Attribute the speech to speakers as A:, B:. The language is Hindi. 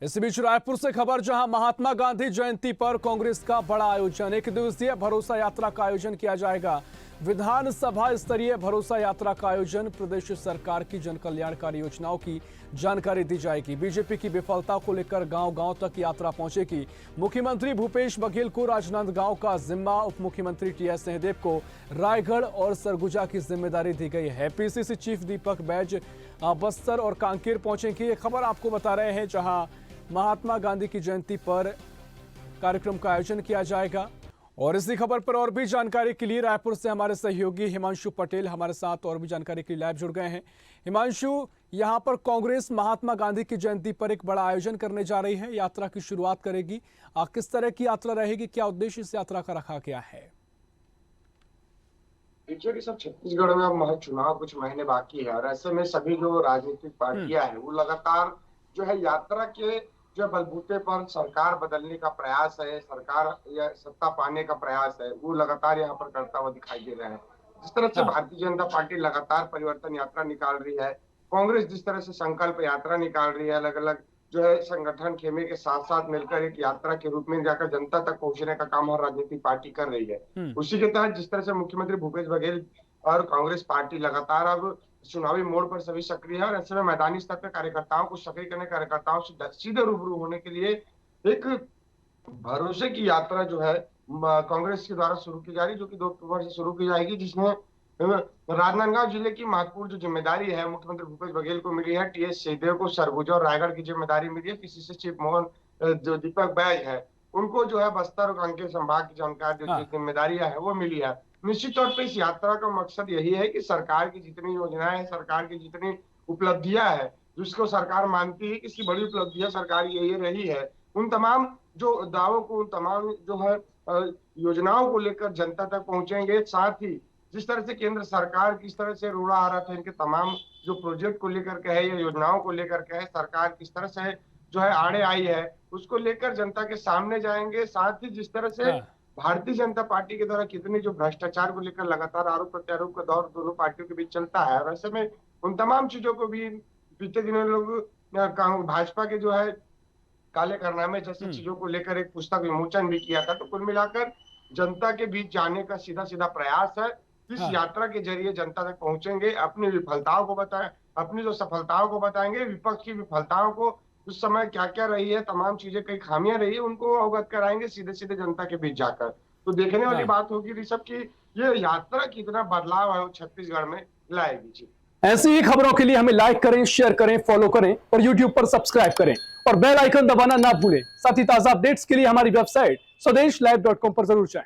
A: इसी बीच रायपुर से खबर, जहां महात्मा गांधी जयंती पर कांग्रेस का बड़ा आयोजन, 1 दिवसीय भरोसा यात्रा का आयोजन किया जाएगा। विधानसभा स्तरीय भरोसा यात्रा का आयोजन, प्रदेश सरकार की जन कल्याणकारी योजनाओं की जानकारी दी जाएगी। बीजेपी की विफलता को लेकर गांव-गांव तक यात्रा पहुंचेगी। मुख्यमंत्री भूपेश बघेल को राजनांदगांव का जिम्मा, उप मुख्यमंत्री टीएस सिंहदेव को रायगढ़ और सरगुजा की जिम्मेदारी दी गई है। पीसीसी चीफ दीपक बैज बस्तर और कांकेर पहुंचेंगे। ये खबर आपको बता रहे हैं, जहां महात्मा गांधी की जयंती पर कार्यक्रम का आयोजन किया जाएगा। और इसी खबर पर और भी जानकारी के लिए रायपुर से हमारे सहयोगी हिमांशु पटेल हमारे साथ और भी जानकारी के लिए लाइव जुड़ गए हैं। हिमांशु, यहां पर कांग्रेस महात्मा गांधी की जयंती पर एक बड़ा आयोजन करने जा रही है, यात्रा की शुरुआत करेगी। किस तरह की यात्रा रहेगी, क्या उद्देश्य इस यात्रा का रखा गया है?
B: देखिए सब छत्तीसगढ़ में अब चुनाव कुछ महीने बाकी है और ऐसे में सभी जो राजनीतिक पार्टियां हैं वो लगातार जो है यात्रा के जो बलबूते पर सरकार बदलने का प्रयास है, सरकार या सत्ता पाने का प्रयास है, वो लगातार यहाँ पर करता हुआ दिखाई दे रहा है। जिस तरह से भारतीय जनता पार्टी लगातार परिवर्तन यात्रा निकाल रही है, कांग्रेस जिस तरह से संकल्प यात्रा निकाल रही है, अलग अलग जो है संगठन खेमे के साथ साथ मिलकर एक यात्रा के रूप में जाकर जनता तक पहुंचने का काम हर राजनीतिक पार्टी कर रही है। उसी के तहत जिस तरह से मुख्यमंत्री भूपेश बघेल और कांग्रेस पार्टी लगातार अब चुनावी मोड़ पर सभी सक्रिय है और ऐसे में मैदानी स्तर पर कार्यकर्ताओं को सक्रिय करने, कार्यकर्ताओं से सीधे रूबरू होने के लिए एक भरोसे की यात्रा जो है कांग्रेस के द्वारा शुरू की जा रही है, जो कि 2 अक्टूबर से शुरू की जाएगी, जिसमें राजनांदगांव जिले की महत्वपूर्ण जो जिम्मेदारी है मुख्यमंत्री भूपेश बघेल को मिली है, टीएस सिंहदेव को सरगुजा और रायगढ़ की जिम्मेदारी मिली है, पीसीसी चीफ जो दीपक बैज है उनको जो है बस्तर और कांकेर संभाग की जानकारी जो जिम्मेदारियां है वो मिली है। निश्चित तौर पर इस यात्रा का मकसद यही है कि सरकार की जितनी योजनाएं हैं, सरकार की जितनी उपलब्धियां हैं, जिसको सरकार मानती है कि इसकी बड़ी उपलब्धियां सरकार यही रही है, उन तमाम जो दावों को, उन तमाम जो है योजनाओं को लेकर जनता तक पहुंचेंगे। साथ ही जिस तरह से केंद्र सरकार किस तरह से रोड़ा आ रहा था इनके तमाम जो प्रोजेक्ट को लेकर के है या योजनाओं को लेकर के है, सरकार किस तरह से जो है आड़े आई है, उसको लेकर जनता के सामने जाएंगे। साथ ही जिस तरह से भारतीय जनता पार्टी के द्वारा कितनी जो भ्रष्टाचार को लेकर लगातार आरोप प्रत्यारोप का दौर दोनों पार्टियों के बीच चलता है, और ऐसे में उन तमाम चीजों को भी बीते दिनों लोग भाजपा के जो है काले कारनामे जैसी चीजों को लेकर एक पुस्तक विमोचन भी किया था। तो कुल मिलाकर जनता के बीच जाने का सीधा सीधा प्रयास है। इस यात्रा के जरिए जनता तक पहुंचेंगे, अपनी विफलताओं को बताएं, अपनी जो सफलताओं को बताएंगे, विपक्ष की विफलताओं को उस समय क्या क्या रही है, तमाम चीजें कई खामियां रही है, उनको अवगत कराएंगे सीधे सीधे जनता के बीच जाकर। तो देखने वाली बात होगी ऋषभ की ये यात्रा कितना बदलाव है छत्तीसगढ़ में लाएगी। जी,
A: ऐसी ही खबरों के लिए हमें लाइक करें, शेयर करें, फॉलो करें और यूट्यूब पर सब्सक्राइब करें और बेल आइकन दबाना ना भूलें। साथ ही ताजा अपडेट्स के लिए हमारी वेबसाइट स्वदेशलाइव.com पर जरूर जाएं।